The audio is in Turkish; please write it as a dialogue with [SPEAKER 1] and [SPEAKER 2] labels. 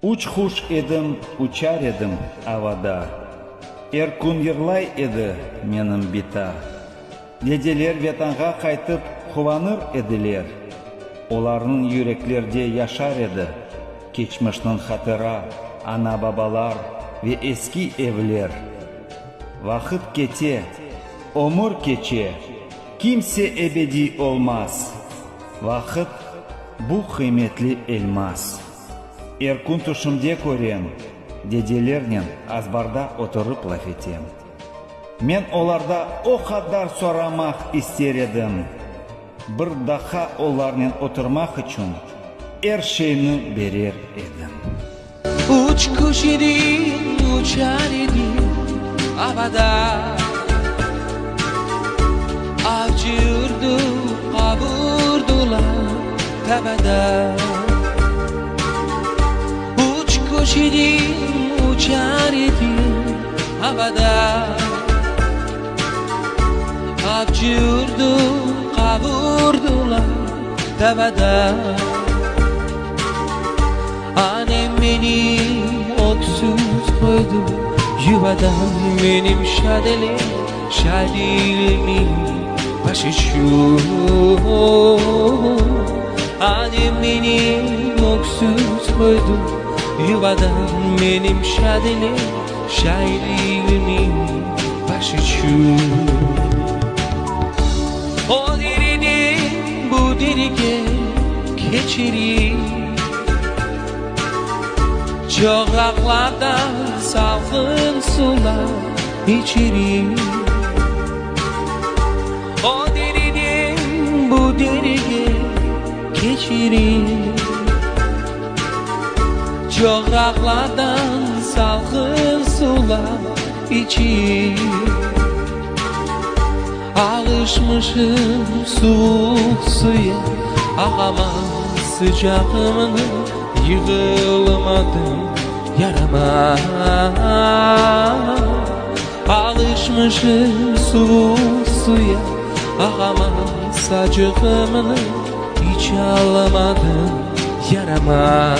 [SPEAKER 1] Uç kuş edim, uçar edim havada. Erkun yıрлай edi menin bita. Dedeler vatanға kaytıp kuvаныр ediler. Olarının yüreklerde yaşar edi. Geçmişnin hatıra, ana babalar ve eski evler. Vakit geçe, ömür geçe, kimse ebedi olmaz. Vakit bu kıymetli elmas. Erkun tuşumde көрем, деделернен азбарда отырып лaf етем. Мен оларда o kadar soramak ister edim. Bir daha onlarla oturmak için her şeyini verir edim.
[SPEAKER 2] Uç kuş edin, uçar edin havada. Avcı yurdu kavurdular tepede. Uç kuş edin, uçar edin havada. Avcı yurdu kavurdular tepede. Annem beni otsuz koydu yuvadan, benim şadelimin başı şu. Annem beni otsuz koydu yuvadan, benim şadelimin başı şu. O dereden bu derige geçirir, Çoğraklardan salgın sular içerim. O dereden bu derige geçirim. Çoğraklardan salgın sular içerim. Alışmışım soğuk suya, ağamam sıcağımını yığılmadım yarama. Alışmışım soğuk suya, ağamam sacığımını hiç alamadım yarama.